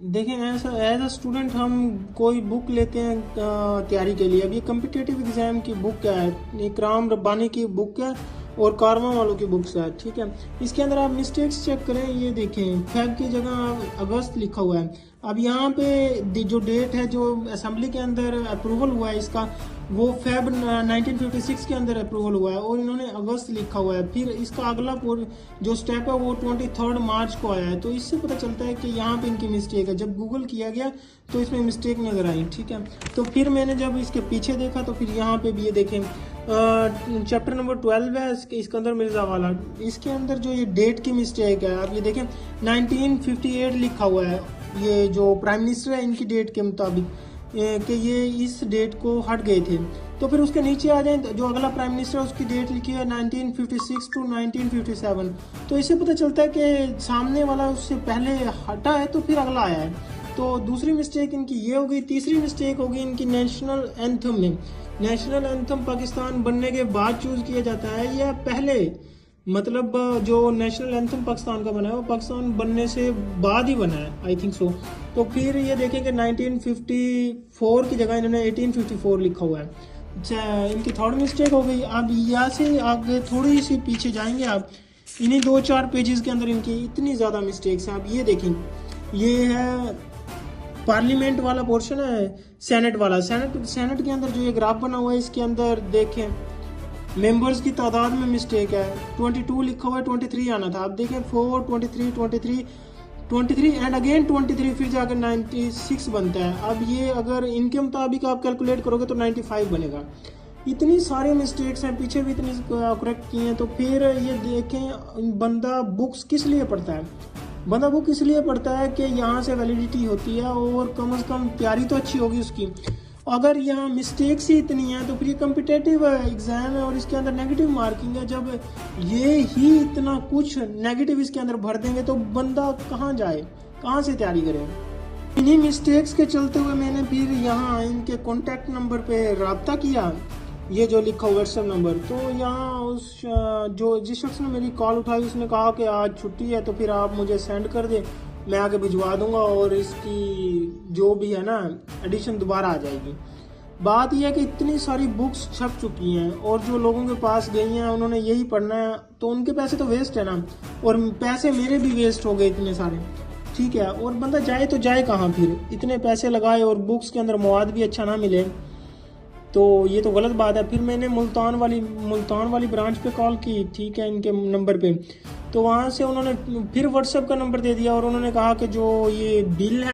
देखें, ऐसा as a student हम कोई बुक लेते हैं तैयारी के लिए। अब ये कम्पिटिटिव एग्जाम की बुक है, इकराम रब्बानी की बुक है और कारवा वालों की बुक्स है, ठीक है। इसके अंदर आप मिस्टेक्स चेक करें, ये देखें फेब की जगह अगस्त लिखा हुआ है। अब यहाँ पे जो डेट है, जो असेंबली के अंदर अप्रूवल हुआ है इसका, वो फेब 1956 के अंदर अप्रूवल हुआ है और इन्होंने अगस्त लिखा हुआ है। फिर इसका अगला जो स्टेप है वो 23 मार्च को आया है। तो इससे पता चलता है कि यहाँ पे इनकी मिस्टेक है। जब गूगल किया गया तो इसमें मिस्टेक नज़र आई, ठीक है। तो फिर मैंने जब इसके पीछे देखा तो फिर यहाँ पे भी ये देखें चैप्टर नंबर 12 है इसके अंदर मिर्ज़ा वाला, इसके अंदर जो ये डेट की मिस्टेक है, आप ये देखें 1958 लिखा हुआ है। ये जो प्राइम मिनिस्टर है इनकी डेट के मुताबिक कि ये इस डेट को हट गए थे। तो फिर उसके नीचे आ जाए, जो अगला प्राइम मिनिस्टर है उसकी डेट लिखी है 1956 टू 1957। तो इससे पता चलता है कि सामने वाला उससे पहले हटा है तो फिर अगला आया है। तो दूसरी मिस्टेक इनकी ये हो गई। तीसरी मिस्टेक होगी इनकी नेशनल एंथम में। नेशनल एंथम पाकिस्तान बनने के बाद चूज किया जाता है या पहले, मतलब जो नेशनल एंथम पाकिस्तान का बना है वो पाकिस्तान बनने से बाद ही बना है, आई थिंक सो। तो फिर ये देखें कि 1954 की जगह इन्होंने 1854 लिखा हुआ है। अच्छा, इनकी थर्ड मिस्टेक हो गई। अब यहाँ से आगे थोड़ी सी पीछे जाएंगे आप, इन्हीं 2-4 पेजेस के अंदर इनकी इतनी ज़्यादा मिस्टेक्स हैं। आप ये देखें, ये है पार्लियामेंट वाला पोर्शन है, सेनेट वाला। सेनेट के अंदर जो ये ग्राफ बना हुआ है इसके अंदर देखें मेंबर्स की तादाद में मिस्टेक है। 22 लिखा हुआ है, 23 आना था। आप देखें 4, 23 एंड अगेन 23, फिर जाकर 96 बनता है। अब ये अगर इनके मुताबिक आप कैलकुलेट करोगे तो 95 बनेगा। इतनी सारी मिस्टेक्स हैं, पीछे भी इतनी करेक्ट की हैं। तो फिर ये देखें बंदा बुक्स किस लिए पढ़ता है। बंदा बुक इसलिए पढ़ता है कि यहाँ से वैलिडिटी होती है और कम से कम तैयारी तो अच्छी होगी उसकी। अगर यहाँ मिस्टेक्स ही इतनी हैं तो फिर ये कम्पिटेटिव एग्जाम है और इसके अंदर नेगेटिव मार्किंग है। जब ये ही इतना कुछ नेगेटिव इसके अंदर भर देंगे तो बंदा कहाँ जाए, कहाँ से तैयारी करे। इन्हीं मिस्टेक्स के चलते हुए मैंने फिर यहाँ इनके कॉन्टैक्ट नंबर पे रब्ता किया, ये जो लिखा हुआ व्हाट्सएप नंबर। तो यहाँ उस जो जिस शख्स ने मेरी कॉल उठाई उसने कहा कि आज छुट्टी है तो फिर आप मुझे सेंड कर दे, मैं आके भिजवा दूंगा और इसकी जो भी है ना एडिशन दोबारा आ जाएगी। बात यह है कि इतनी सारी बुक्स छप चुकी हैं और जो लोगों के पास गई हैं उन्होंने यही पढ़ना है, तो उनके पैसे तो वेस्ट है ना, और पैसे मेरे भी वेस्ट हो गए इतने सारे, ठीक है। और बंदा जाए तो जाए कहाँ फिर, इतने पैसे लगाए और बुक्स के अंदर मवाद भी अच्छा ना मिले, तो ये तो गलत बात है। फिर मैंने मुल्तान वाली ब्रांच पे कॉल की, ठीक है, इनके नंबर पे। तो वहाँ से उन्होंने फिर व्हाट्सएप का नंबर दे दिया और उन्होंने कहा कि जो ये बिल है